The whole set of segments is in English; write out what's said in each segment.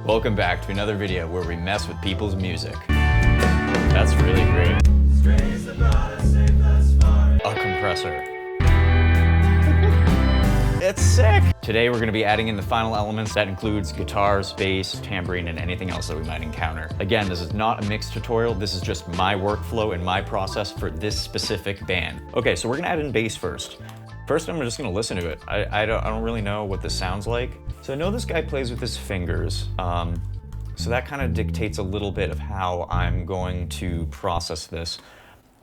Welcome back to another video where we mess with people's music. That's really great. A compressor. It's sick! Today we're going to be adding in the final elements. That includes guitars, bass, tambourine, and anything else that we might encounter. Again, this is not a mix tutorial. This is just my workflow and my process for this specific band. Okay, so we're going to add in bass first. First, I'm just going to listen to it. I don't really know what this sounds like. So I know this guy plays with his fingers. So that kind of dictates a little bit of how I'm going to process this.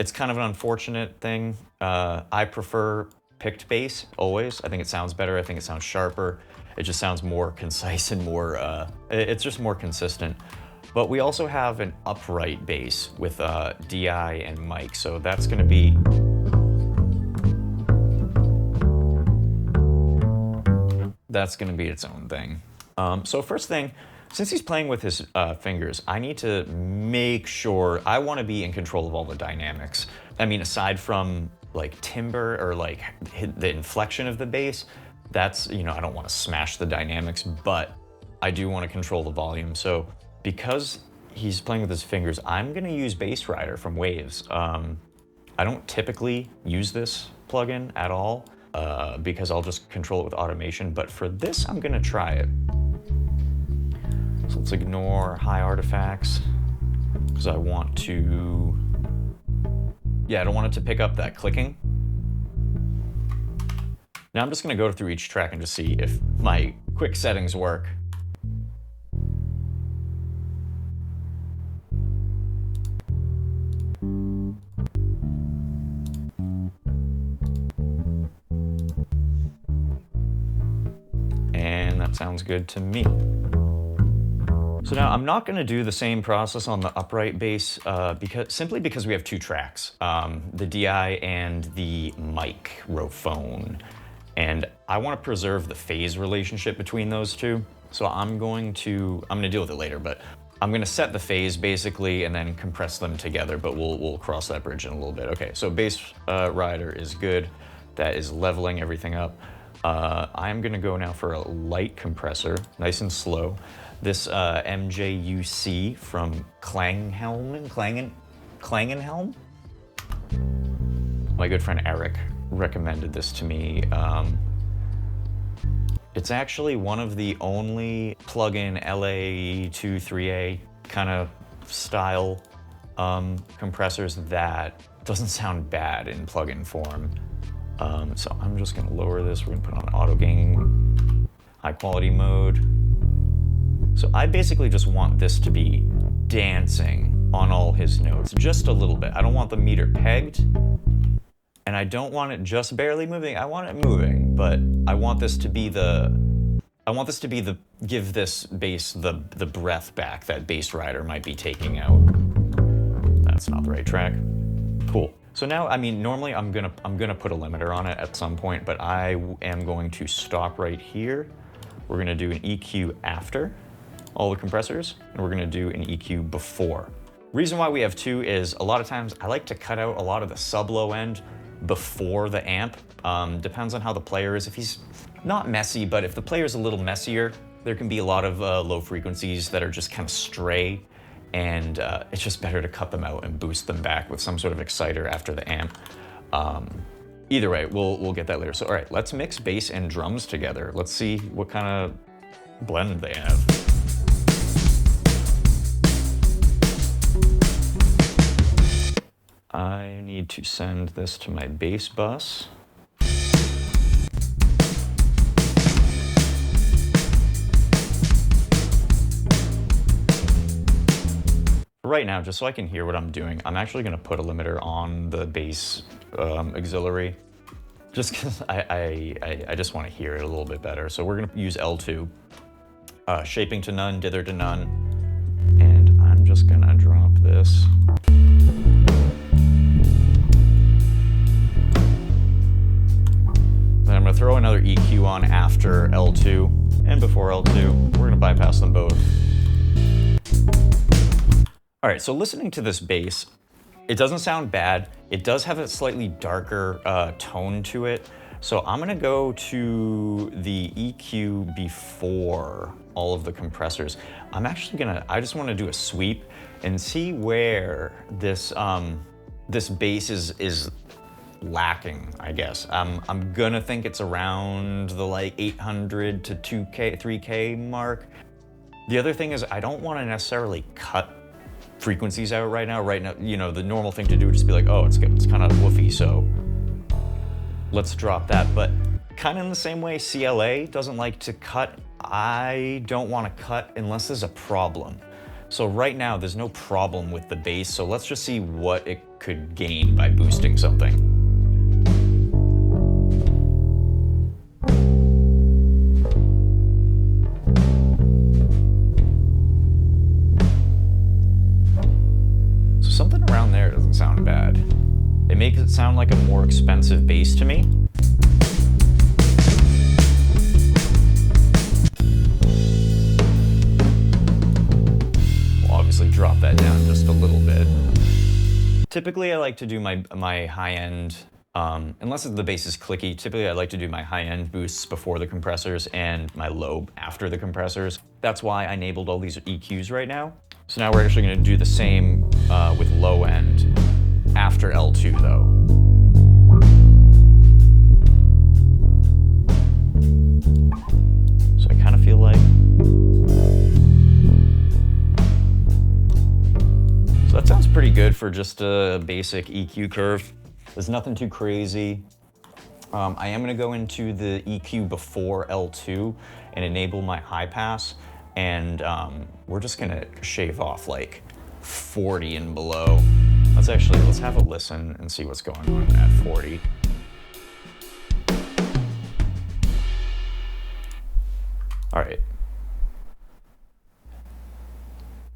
It's kind of an unfortunate thing. I prefer picked bass always. I think it sounds better. I think it sounds sharper. It just sounds more concise and more, it's just more consistent. But we also have an upright bass with DI and mic. So that's going to be, its own thing. So first thing, since he's playing with his fingers, I need to make sure, I want to be in control of all the dynamics. I mean, aside from like timbre or like the inflection of the bass, that's, you know, I don't want to smash the dynamics, but I do want to control the volume. So because he's playing with his fingers, I'm going to use Bass Rider from Waves. I don't typically use this plugin at all because I'll just control it with automation, but for this, I'm going to try it. So let's ignore high artifacts because I want to, I don't want it to pick up that clicking. Now I'm just going to go through each track and just see if my quick settings work. And that sounds good to me. So now I'm not going to do the same process on the upright bass simply because we have two tracks, the DI and the microphone. And I want to preserve the phase relationship between those two. So I'm going to deal with it later, but I'm going to set the phase basically and then compress them together, but we'll cross that bridge in a little bit. Okay, so Bass Rider is good. That is leveling everything up. I'm going to go now for a light compressor, nice and slow. This MJUC from Klangenhelm? My good friend Eric recommended this to me. It's actually one of the only plug-in LA23A kind of style compressors that doesn't sound bad in plug-in form. So I'm just gonna lower this. We're gonna put on auto gain, high quality mode. So I basically just want this to be dancing on all his notes, just a little bit. I don't want the meter pegged, and I don't want it just barely moving. I want it moving, but I want this to be give this bass the breath back that Bass Rider might be taking out. That's not the right track. Cool. So now, I mean, normally I'm gonna put a limiter on it at some point, but I am going to stop right here. We're gonna do an EQ after all the compressors, and we're gonna do an EQ before. Reason why we have two is a lot of times I like to cut out a lot of the sub-low end before the amp. Depends on how the player is. If he's not messy, but if the player's a little messier, there can be a lot of low frequencies that are just kind of stray, and it's just better to cut them out and boost them back with some sort of exciter after the amp. Either way, we'll get that later. So all right, let's mix bass and drums together. Let's see what kind of blend they have. I need to send this to my bass bus. Right now, just so I can hear what I'm doing, I'm actually going to put a limiter on the bass auxiliary, just because I just want to hear it a little bit better. So we're going to use L2, shaping to none, dither to none, and I'm just going to drop this. Then I'm going to throw another EQ on after L2 and before L2. We're going to bypass them both. All right, so listening to this bass, it doesn't sound bad. It does have a slightly darker tone to it. So I'm gonna go to the EQ before all of the compressors. I just want to do a sweep and see where this this bass is lacking, I guess. I'm gonna think it's around the like 800 to 2K, 3K mark. The other thing is I don't want to necessarily cut frequencies out right now. Right now, you know, the normal thing to do would just be like, oh, it's kind of woofy, so let's drop that. But kind of in the same way CLA doesn't like to cut, I don't want to cut unless there's a problem. So right now there's no problem with the bass, so let's just see what it could gain by boosting something. So something around there doesn't sound bad. It makes it sound like a more expensive bass to me. Drop that down just a little bit. Typically I like to do my high-end, unless the bass is clicky, typically I like to do my high-end boosts before the compressors and my low after the compressors. That's why I enabled all these EQs right now. So now we're actually going to do the same with low end after L2 though. So I kind of feel like that sounds pretty good for just a basic EQ curve. There's nothing too crazy. I am gonna go into the EQ before L2 and enable my high pass, and we're just gonna shave off like 40 and below. Let's have a listen and see what's going on at 40. All right.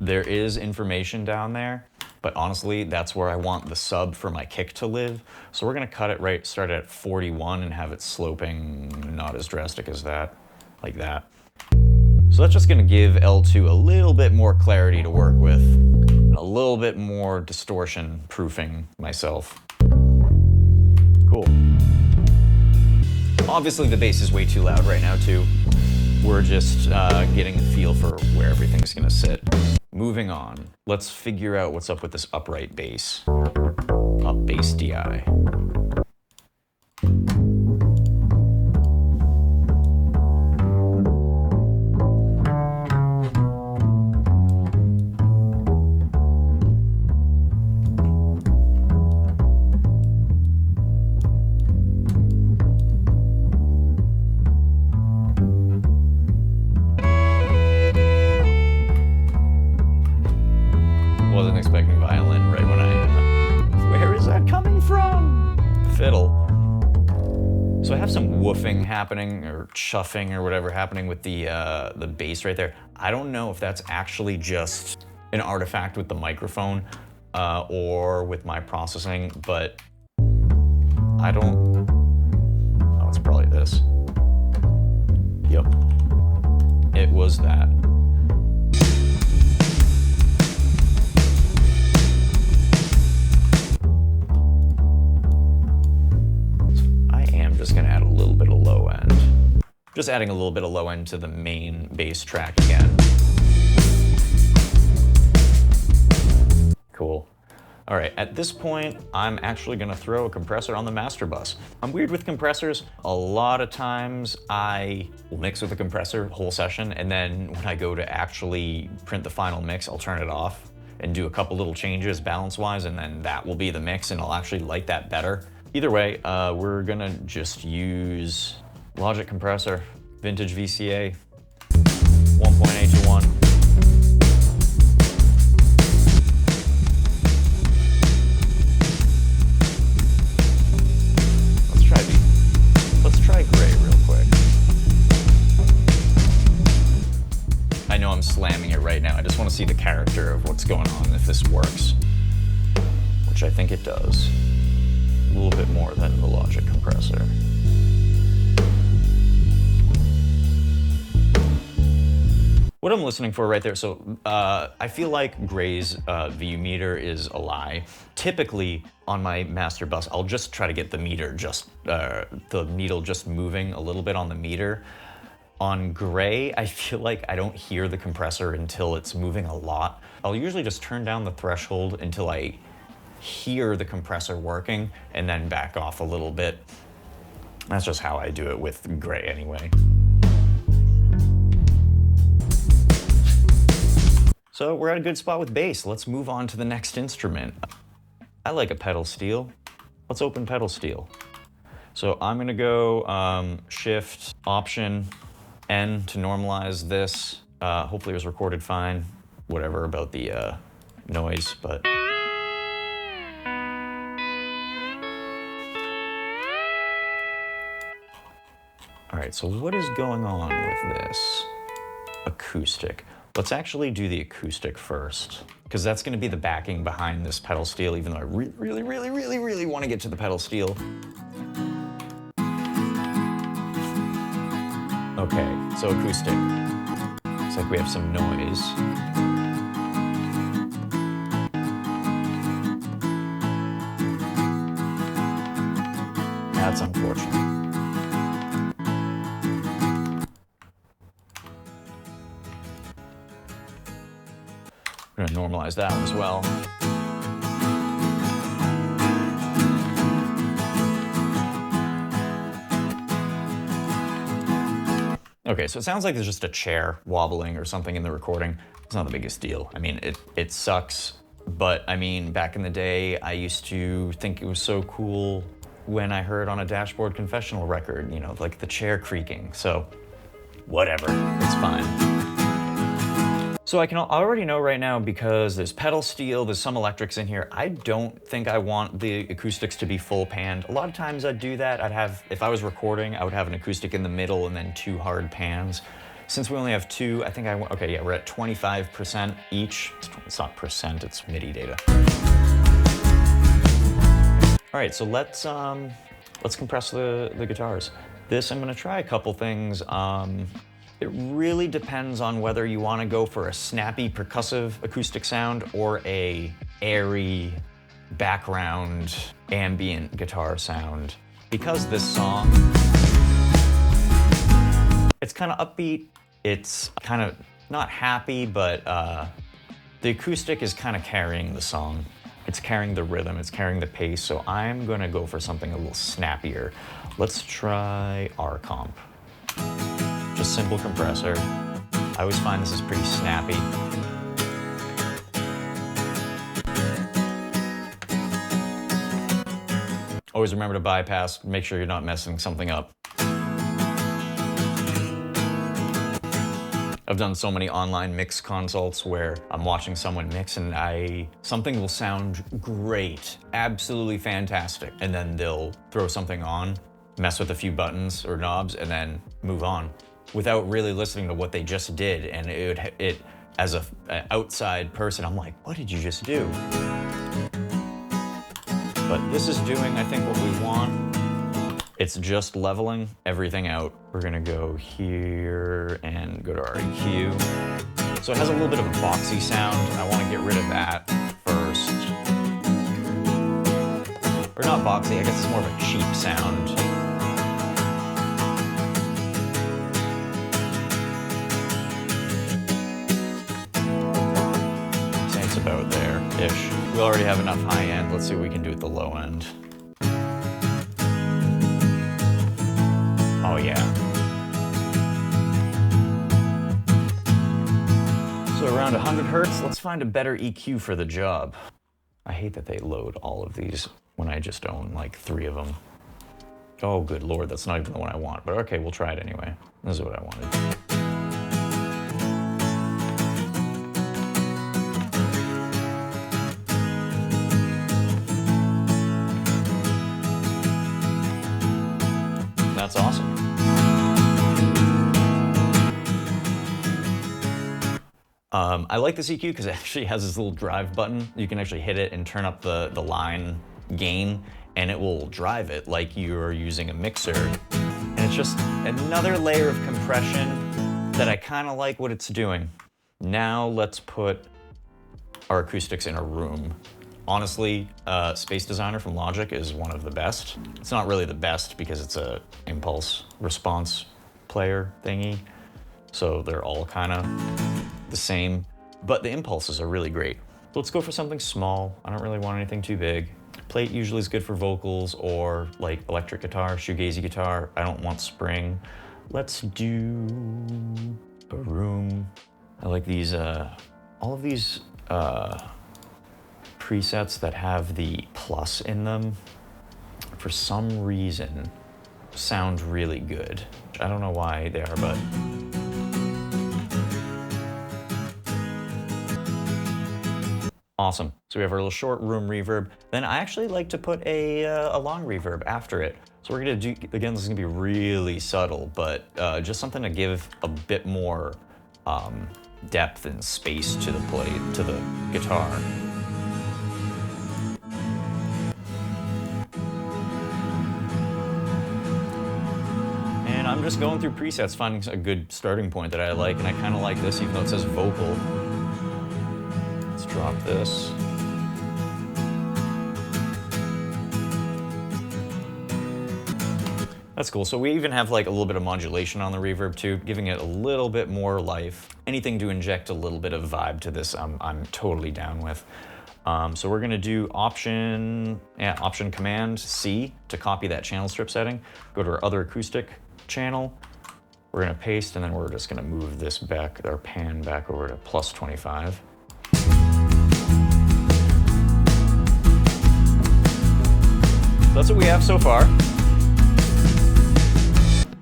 There is information down there, but honestly, that's where I want the sub for my kick to live. So we're gonna cut it right, start at 41 and have it sloping, not as drastic as that, like that. So that's just gonna give L2 a little bit more clarity to work with, and a little bit more distortion proofing myself. Cool. Obviously the bass is way too loud right now too. We're just getting a feel for where everything's gonna sit. Moving on, let's figure out what's up with this upright bass. Up bass DI. Wasn't expecting violin right when where is that coming from? Fiddle. So I have some woofing happening, or chuffing, or whatever happening with the bass right there. I don't know if that's actually just an artifact with the microphone or with my processing, but I don't, oh, it's probably this. Yep, it was that. Just gonna add a little bit of low end. Just adding a little bit of low end to the main bass track again. Cool. All right, at this point, I'm actually gonna throw a compressor on the master bus. I'm weird with compressors. A lot of times I will mix with the compressor whole session, and then when I go to actually print the final mix, I'll turn it off and do a couple little changes balance-wise, and then that will be the mix, and I'll actually like that better. Either way, we're gonna just use Logic compressor, vintage VCA, 1.8 to 1. Let's try gray real quick. I know I'm slamming it right now. I just want to see the character of what's going on, if this works, which I think it does. A little bit more than the Logic compressor. What I'm listening for right there, so I feel like Gray's VU meter is a lie. Typically on my master bus, I'll just try to get the meter just, the needle just moving a little bit on the meter. On gray, I feel like I don't hear the compressor until it's moving a lot. I'll usually just turn down the threshold until I hear the compressor working and then back off a little bit. That's just how I do it with gray anyway. So we're at a good spot with bass. Let's move on to the next instrument. I like a pedal steel. Let's open pedal steel. So I'm gonna go Shift, Option, N to normalize this. Hopefully it was recorded fine. Whatever about the noise, but. All right, so what is going on with this acoustic? Let's actually do the acoustic first, because that's gonna be the backing behind this pedal steel, even though I really wanna get to the pedal steel. Okay, so acoustic. Looks like we have some noise. That's unfortunate. I'm gonna normalize that one as well. Okay, so it sounds like there's just a chair wobbling or something in the recording. It's not the biggest deal. I mean, it sucks, but I mean, back in the day, I used to think it was so cool when I heard on a Dashboard Confessional record, you know, like the chair creaking. So whatever, it's fine. So I can already know right now, because there's pedal steel, there's some electrics in here, I don't think I want the acoustics to be full panned. A lot of times I'd do that. I'd have, if I was recording, I would have an acoustic in the middle and then 2 hard pans. Since we only have 2, I think okay, yeah, we're at 25% each. It's not percent, it's MIDI data. All right, so let's compress the guitars. This, I'm gonna try a couple things. It really depends on whether you want to go for a snappy percussive acoustic sound or a airy background ambient guitar sound. Because this song, it's kind of upbeat, it's kind of not happy, but the acoustic is kind of carrying the song. It's carrying the rhythm, it's carrying the pace, so I'm gonna go for something a little snappier. Let's try RComp. Just simple compressor. I always find this is pretty snappy. Always remember to bypass, make sure you're not messing something up. I've done so many online mix consults where I'm watching someone mix and something will sound great, absolutely fantastic, and then they'll throw something on, mess with a few buttons or knobs, and then move on, without really listening to what they just did. And it as an outside person, I'm like, what did you just do? But this is doing, I think, what we want. It's just leveling everything out. We're gonna go here and go to our EQ. So it has a little bit of a boxy sound. I wanna get rid of that first. Or not boxy, I guess it's more of a cheap sound. About there-ish. We already have enough high end. Let's see what we can do with the low end. Oh yeah. So around 100 Hertz, let's find a better EQ for the job. I hate that they load all of these when I just own like 3 of them. Oh good Lord, that's not even the one I want, but okay, we'll try it anyway. This is what I wanted. That's awesome. I like this EQ because it actually has this little drive button. You can actually hit it and turn up the line gain, and it will drive it like you're using a mixer. And it's just another layer of compression that I kind of like what it's doing. Now let's put our acoustics in a room. Honestly, Space Designer from Logic is one of the best. It's not really the best because it's a impulse response player thingy, so they're all kind of the same, but the impulses are really great. Let's go for something small. I don't really want anything too big. Plate usually is good for vocals or like electric guitar, shoegazy guitar. I don't want spring. Let's do a room. I like these, all of these presets that have the plus in them, for some reason, sound really good. I don't know why they are, but awesome. So we have our little short room reverb. Then I actually like to put a long reverb after it. So we're gonna do, again, this is gonna be really subtle, but just something to give a bit more depth and space to the to the guitar. And I'm just going through presets, finding a good starting point that I like, and I kind of like this, even though it says vocal. Drop this. That's cool. So we even have like a little bit of modulation on the reverb too, giving it a little bit more life. Anything to inject a little bit of vibe to this, I'm totally down with. So we're gonna do Option Command C to copy that channel strip setting. Go to our other acoustic channel. We're gonna paste, and then we're just gonna move this back, our pan back over to +25. That's what we have so far.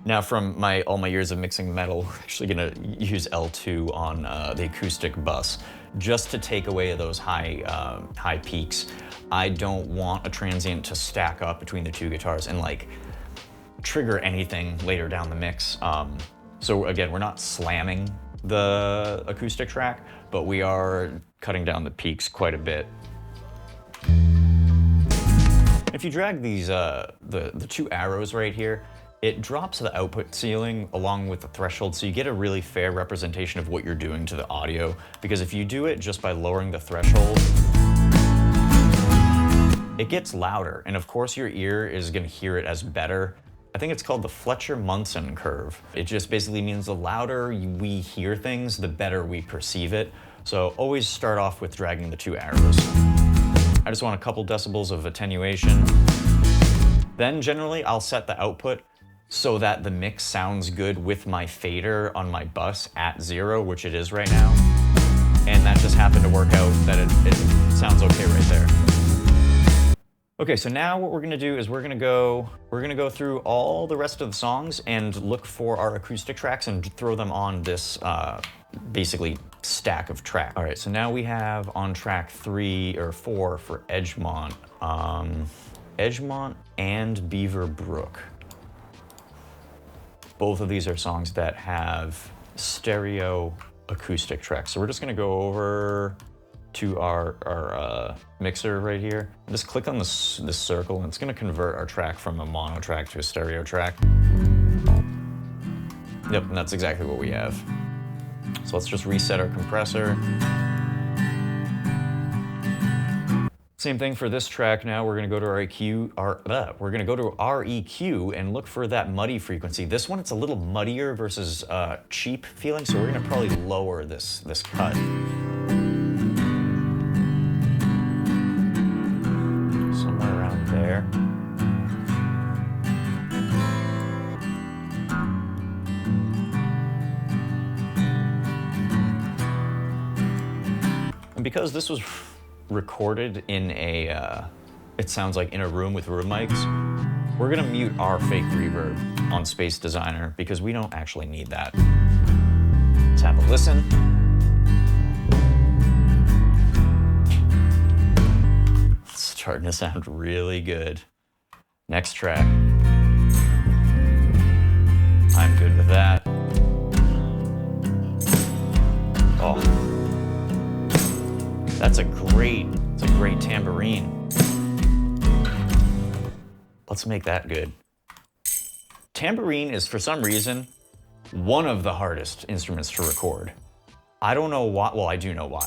Now from all my years of mixing metal, we're actually gonna use L2 on the acoustic bus, just to take away those high peaks. I don't want a transient to stack up between the two guitars and like trigger anything later down the mix. So again, we're not slamming the acoustic track, but we are cutting down the peaks quite a bit. If you drag these, the two arrows right here, it drops the output ceiling along with the threshold, so you get a really fair representation of what you're doing to the audio. Because if you do it just by lowering the threshold, it gets louder, and of course your ear is gonna hear it as better. I think it's called the Fletcher-Munson curve. It just basically means the louder we hear things, the better we perceive it. So always start off with dragging the two arrows. I just want a couple decibels of attenuation. Then generally I'll set the output so that the mix sounds good with my fader on my bus at 0, which it is right now. And that just happened to work out that it sounds okay right there. Okay, so now what we're gonna do is we're gonna go through all the rest of the songs and look for our acoustic tracks and throw them on this basically stack of track. All right, so now we have on track 3 or 4 for Edgemont, Edgemont and Beaver Brook. Both of these are songs that have stereo acoustic tracks. So we're just gonna go over to our mixer right here. Just click on this circle, and it's gonna convert our track from a mono track to a stereo track. Yep, and that's exactly what we have. So let's just reset our compressor. Same thing for this track now. We're gonna go to our EQ, we're gonna go to our EQ and look for that muddy frequency. This one, it's a little muddier versus cheap feeling, so we're gonna probably lower this cut. Somewhere around there. And because this was recorded in a, it sounds like in a room with room mics, we're gonna mute our fake reverb on Space Designer because we don't actually need that. Let's have a listen. It's starting to sound really good. Next track. I'm good with that. Oh. It's a great tambourine. Let's make that good. Tambourine is, for some reason, one of the hardest instruments to record. I don't know why, well, I do know why.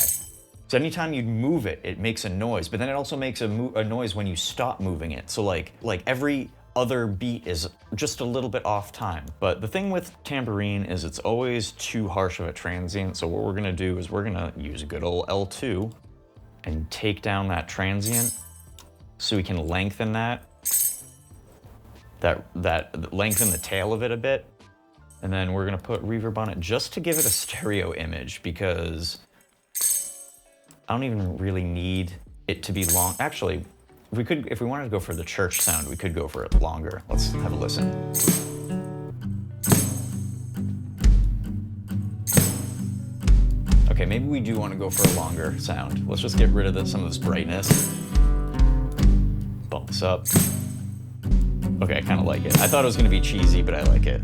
So anytime you move it, it makes a noise, but then it also makes a noise when you stop moving it. So like every other beat is just a little bit off time. But the thing with tambourine is it's always too harsh of a transient. So what we're gonna do is we're gonna use a good old L2 and take down that transient so we can lengthen lengthen the tail of it a bit. And then we're gonna put reverb on it just to give it a stereo image, because I don't even really need it to be long. Actually, if we wanted to go for the church sound, we could go for it longer. Let's have a listen. Okay, maybe we do want to go for a longer sound. Let's just get rid of some of this brightness. Bump this up. Okay, I kind of like it. I thought it was going to be cheesy, but I like it.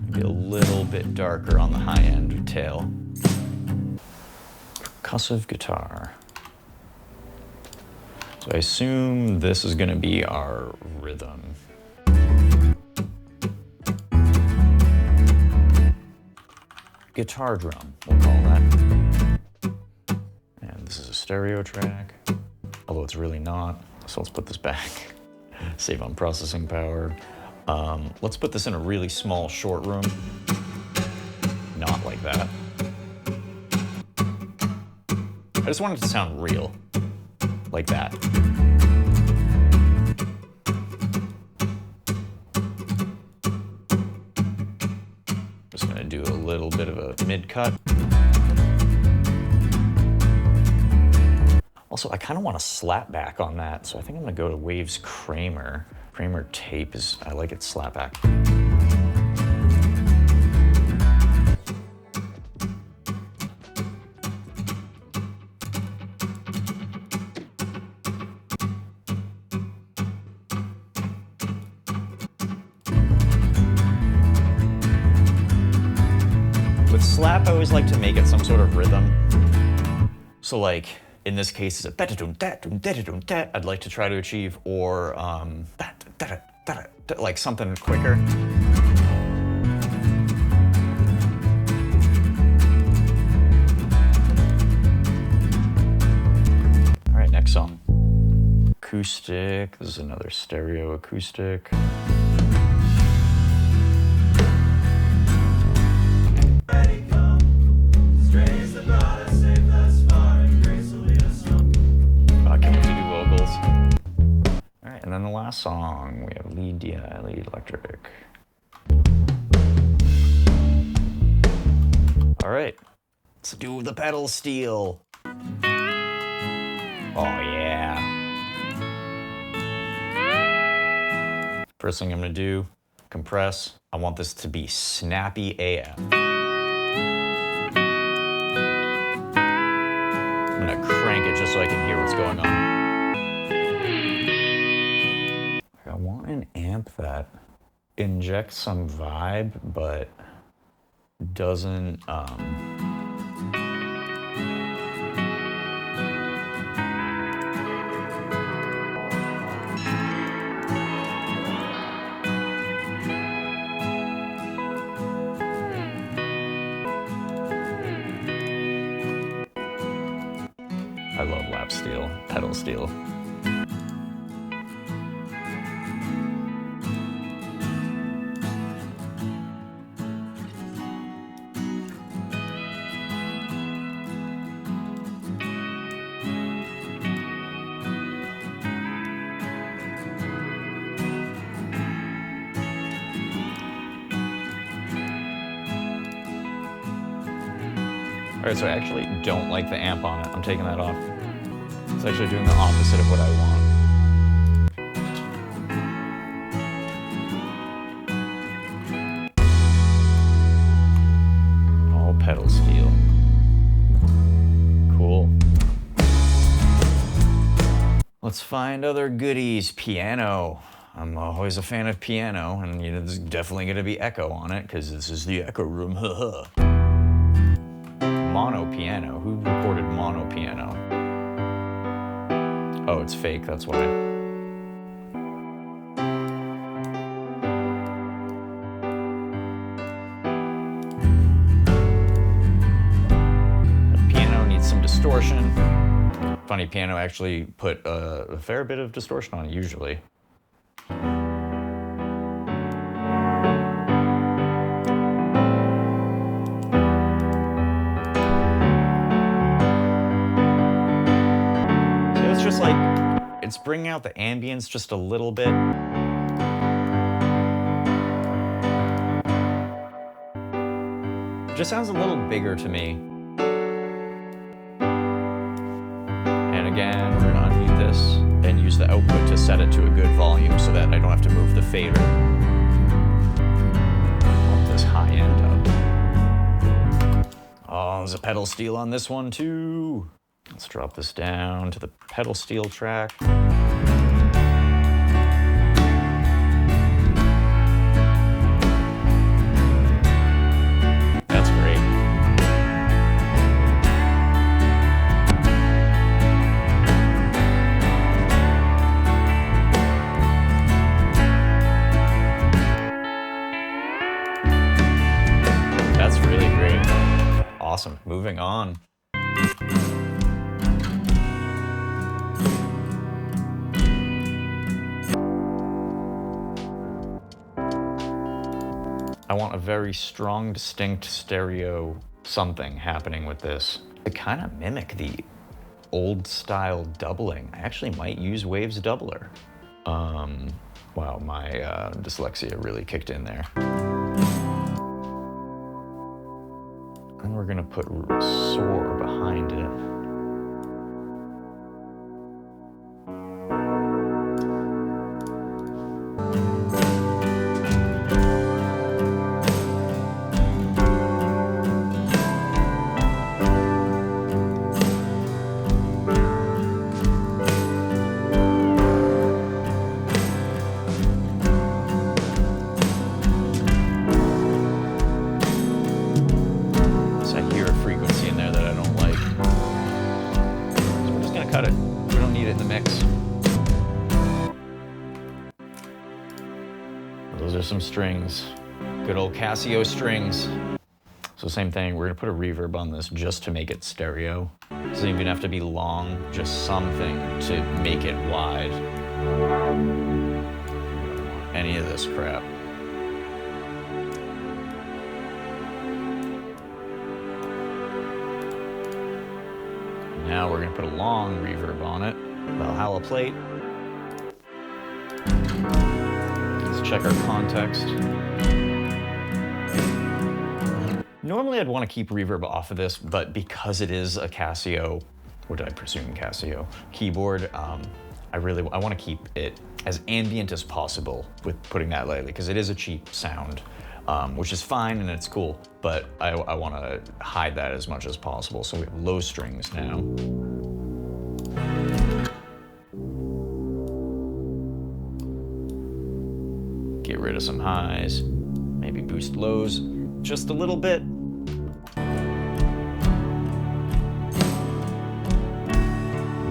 Maybe a little bit darker on the high end tail. Percussive guitar. So I assume this is gonna be our rhythm. Guitar drum, we'll call that. And this is a stereo track, although it's really not. So let's put this back, save on processing power. Let's put this in a really small short room. Not like that. I just want it to sound real. Like that. Just gonna do a little bit of a mid-cut. Also, I kind of want to slap back on that, so I think I'm gonna go to Waves Kramer. Kramer tape I like it slap back. Slap, I always like to make it some sort of rhythm. So like, in this case, it's a I'd like to try to achieve, or like something quicker. All right, next song. Acoustic, this is another stereo acoustic. And then the last song, we have lead DI, lead electric. All right, let's do the pedal steel. Oh yeah. First thing I'm gonna do, compress. I want this to be snappy AF. I'm gonna crank it just so I can hear what's going on. I want an amp that injects some vibe, but doesn't, I love lap steel, pedal steel. All right, so I actually don't like the amp on it. I'm taking that off. It's actually doing the opposite of what I want. All pedal steel. Cool. Let's find other goodies. Piano. I'm always a fan of piano, and you know, there's definitely gonna be echo on it, because this is the echo room, haha. Mono piano. Who recorded mono piano? Oh, it's fake, that's why. The piano needs some distortion. Funny, piano actually put a fair bit of distortion on it usually. just like, it's bringing out the ambience just a little bit. It just sounds a little bigger to me. And again, we're gonna unmute this and use the output to set it to a good volume so that I don't have to move the fader. Pump this high end up. Oh, there's a pedal steel on this one too. Let's drop this down to the pedal steel track. That's great. That's really great. Awesome. Moving on. I want a very strong, distinct stereo something happening with this. To kind of mimic the old style doubling, I actually might use Waves Doubler. Wow, my dyslexia really kicked in there. And we're gonna put soar behind it. Cut it. We don't need it in the mix. Those are some strings. Good old Casio strings. So same thing, we're gonna put a reverb on this just to make it stereo. It doesn't even have to be long, just something to make it wide. Any of this crap. Now we're gonna put a long reverb on it. Valhalla plate. Let's check our context. Normally I'd want to keep reverb off of this, but because it is a Casio, or did I presume Casio, keyboard, I want to keep it as ambient as possible with putting that lightly, because it is a cheap sound. Which is fine and it's cool, but I want to hide that as much as possible. So we have low strings now. Get rid of some highs, maybe boost lows just a little bit. And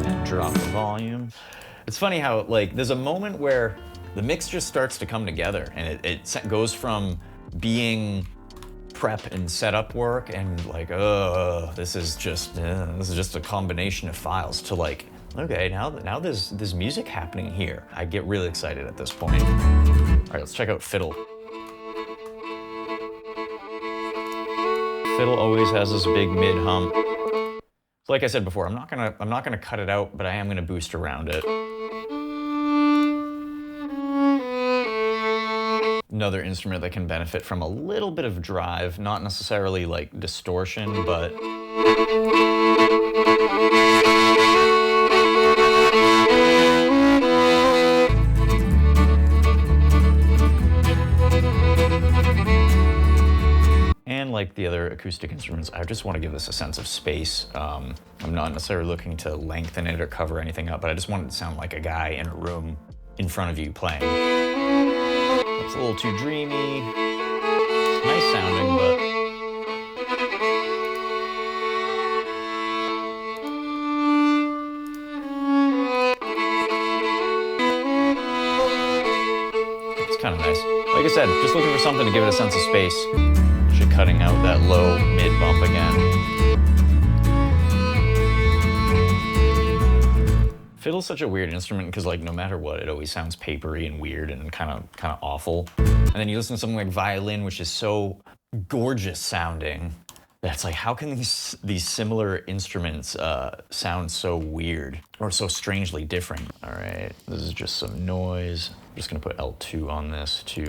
then drop the volume. It's funny how, like, there's a moment where the mix just starts to come together and it goes from being prep and setup work and like, this is just a combination of files, to like, okay, now there's music happening here. I get really excited at this point. All right, let's check out fiddle. Fiddle always has this big mid hum. So like I said before, I'm not gonna cut it out, but I am gonna boost around it. Another instrument that can benefit from a little bit of drive, not necessarily like distortion, but and like the other acoustic instruments, I just want to give this a sense of space. I'm not necessarily looking to lengthen it or cover anything up, but I just want it to sound like a guy in a room in front of you playing. It's a little too dreamy. It's nice sounding, but it's kind of nice. Like I said, just looking for something to give it a sense of space. Actually cutting out that low mid bump again. Fiddle's such a weird instrument because, like, no matter what, it always sounds papery and weird and kind of awful. And then you listen to something like violin, which is so gorgeous sounding, That's like, how can these similar instruments sound so weird or so strangely different? All right, this is just some noise. I'm just gonna put L2 on this to,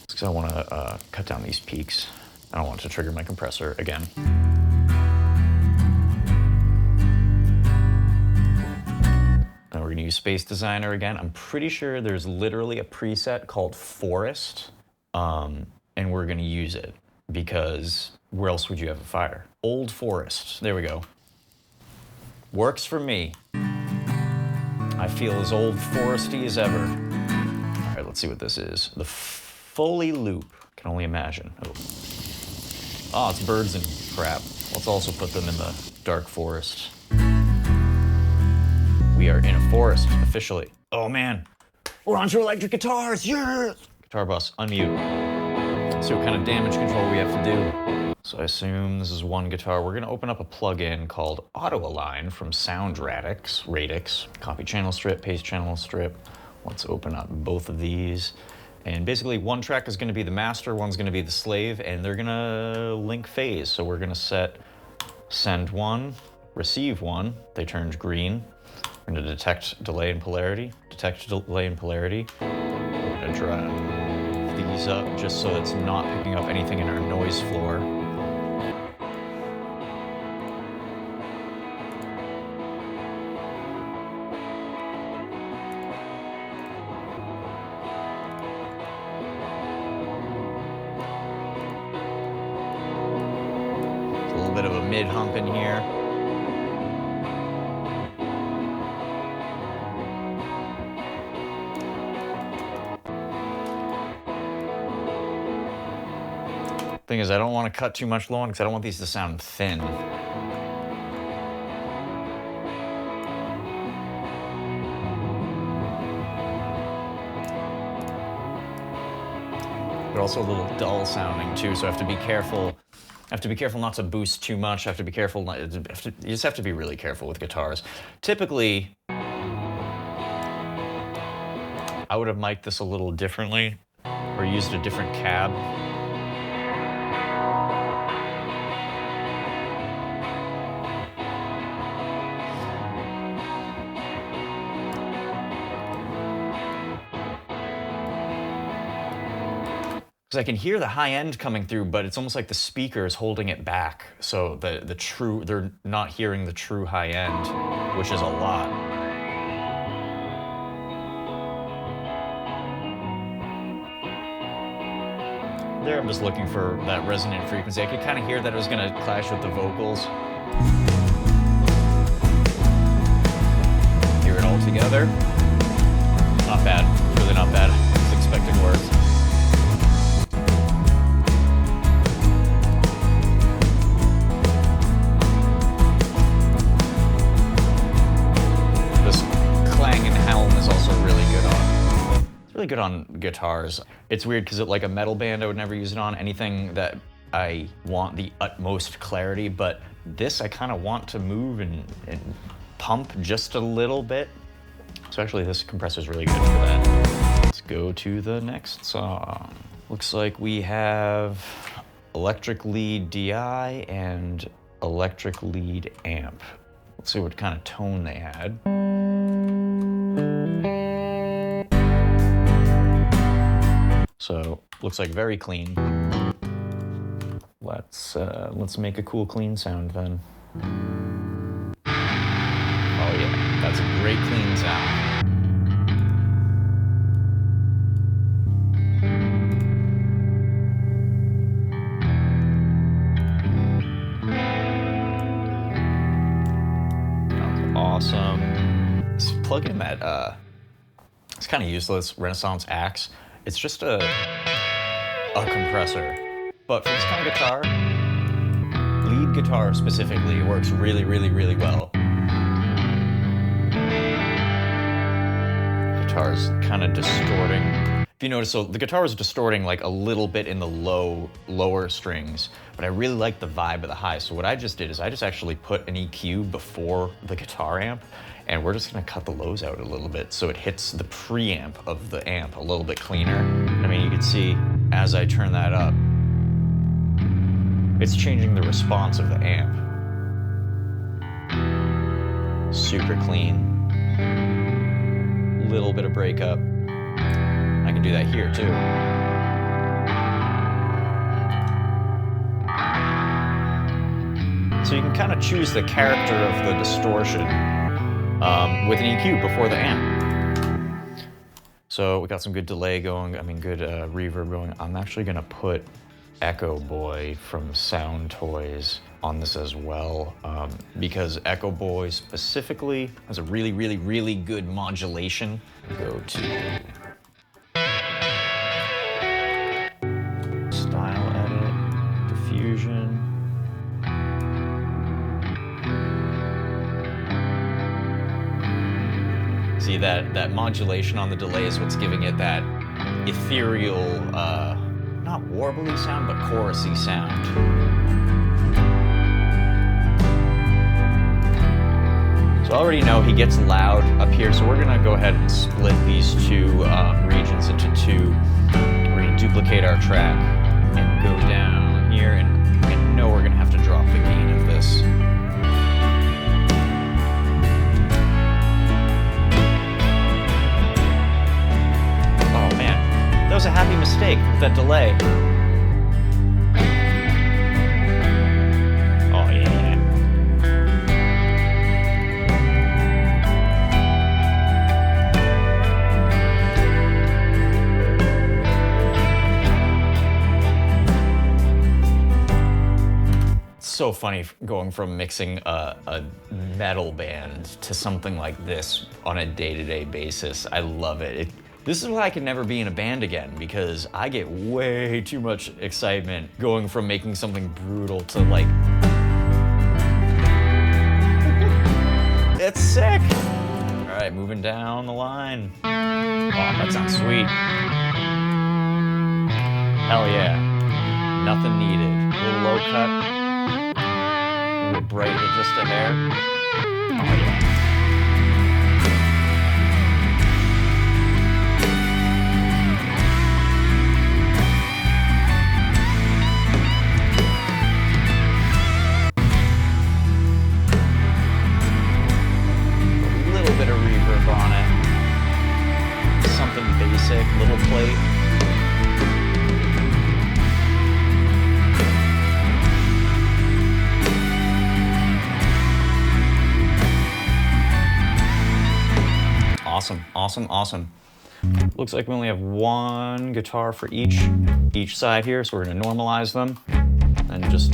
because I wanna cut down these peaks. I don't want it to trigger my compressor again. Now we're gonna use Space Designer again. I'm pretty sure there's literally a preset called Forest, and we're gonna use it because where else would you have a fire? Old Forest, there we go. Works for me. I feel as old foresty as ever. All right, let's see what this is. The Foley Loop, can only imagine. Oh, it's birds and crap. Let's also put them in the dark forest. We are in a forest, officially. Oh man, we're onto electric guitars, yes! Guitar bus, unmute. See what kind of damage control we have to do. So I assume this is one guitar. We're gonna open up a plugin called Auto-Align from Sound Radix. Copy channel strip, paste channel strip. Let's open up both of these. And basically one track is gonna be the master, one's gonna be the slave, and they're gonna link phase. So we're gonna set send one, receive one. They turned green. We're gonna detect delay and polarity. Detect delay and polarity. We're gonna drive these up just so it's not picking up anything in our noise floor. There's a little bit of a mid hump in here. Thing is, I don't want to cut too much low on because I don't want these to sound thin. They're also a little dull sounding too, so I have to be careful. I have to be careful not to boost too much. I have to be careful. You just have to be really careful with guitars. Typically, I would have mic'd this a little differently or used a different cab. Because I can hear the high end coming through, but it's almost like the speaker is holding it back. So they're not hearing the true high end, which is a lot. There, I'm just looking for that resonant frequency. I could kind of hear that it was gonna clash with the vocals. Hear it all together. Not bad, really not bad. I was expecting worse. Really good on guitars. It's weird because like a metal band I would never use it on, anything that I want the utmost clarity, but this I kind of want to move and pump just a little bit. So actually this compressor is really good for that. Let's go to the next song. Looks like we have electric lead DI and electric lead amp. Let's see what kind of tone they had. So looks like very clean. Let's make a cool clean sound then. Oh yeah, that's a great clean sound. Sounds awesome. Let's plug in that. It's kind of useless Renaissance Axe. It's just a compressor. But for this kind of guitar, lead guitar specifically, it works really, really, really well. Guitar's kind of distorting. If you notice, so the guitar was distorting like a little bit in the lower strings, but I really like the vibe of the high. So what I just did is I just actually put an EQ before the guitar amp, and we're just gonna cut the lows out a little bit so it hits the preamp of the amp a little bit cleaner. I mean, you can see as I turn that up, it's changing the response of the amp. Super clean. Little bit of breakup. I can do that here too. So you can kind of choose the character of the distortion with an EQ before the amp. So we got some good delay going, good reverb going. I'm actually gonna put Echo Boy from Sound Toys on this as well, because Echo Boy specifically has a really, really, really good modulation. Go to Style Edit, Diffusion. See that modulation on the delay is what's giving it that ethereal, not warbly sound, but chorusy sound. So I already know he gets loud up here, so we're gonna go ahead and split these two regions into two. We're gonna duplicate our track and go down here, and I know we're gonna have to drop the gain of this. Oh man, that was a happy mistake with that delay. So funny going from mixing a metal band to something like this on a day-to-day basis. I love it. This is why I can never be in a band again, because I get way too much excitement going from making something brutal to like... It's sick! All right, moving down the line. Oh, that sounds sweet. Hell yeah. Nothing needed. A little low cut. We'll brighten it just a hair. Oh yeah. A little bit of reverb on it. Something basic, little plate. Awesome, awesome, awesome. Looks like we only have one guitar for each side here, so we're gonna normalize them and just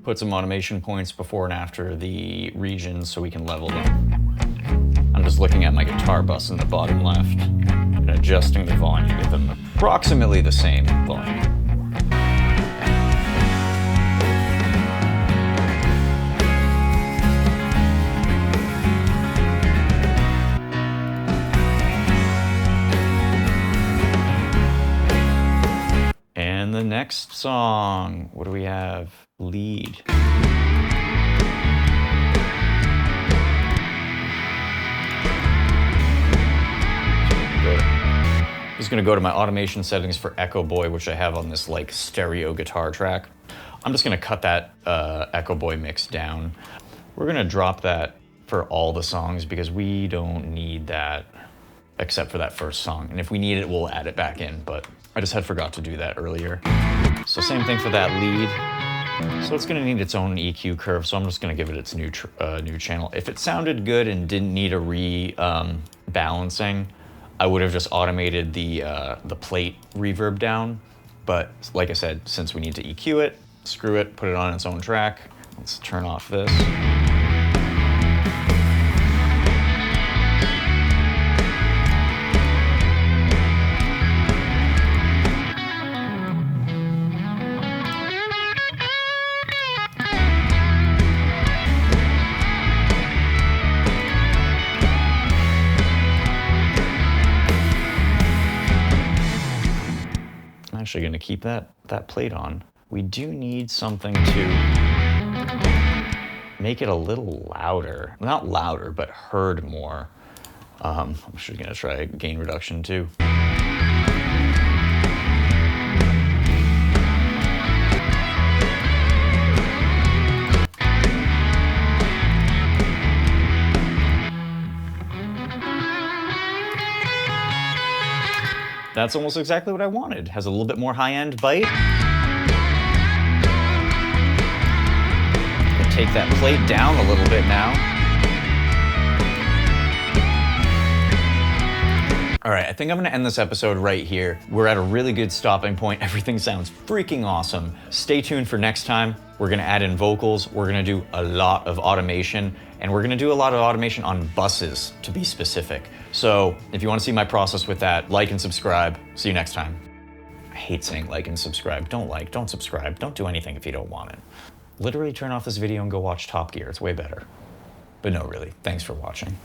put some automation points before and after the regions so we can level them. I'm just looking at my guitar bus in the bottom left and adjusting the volume to give them approximately the same volume. And the next song, what do we have? Lead. Just gonna go to my automation settings for Echo Boy, which I have on this like stereo guitar track. I'm just gonna cut that Echo Boy mix down. We're gonna drop that for all the songs because we don't need that except for that first song. And if we need it, we'll add it back in, but I just had forgot to do that earlier. So same thing for that lead. So it's gonna need its own EQ curve, so I'm just gonna give it its new channel. If it sounded good and didn't need a balancing, I would have just automated the plate reverb down. But like I said, since we need to EQ it, screw it, put it on its own track. Let's turn off this. Actually going to keep that plate on. We do need something to make it a little louder. Not louder, but heard more. I'm actually going to try gain reduction too. That's almost exactly what I wanted. Has a little bit more high-end bite. Take that plate down a little bit now. All right, I think I'm gonna end this episode right here. We're at a really good stopping point. Everything sounds freaking awesome. Stay tuned for next time. We're gonna add in vocals. We're gonna do a lot of automation, and we're gonna do a lot of automation on buses, to be specific. So if you wanna see my process with that, like and subscribe. See you next time. I hate saying like and subscribe. Don't subscribe. Don't do anything if you don't want it. Literally turn off this video and go watch Top Gear. It's way better. But no, really, thanks for watching.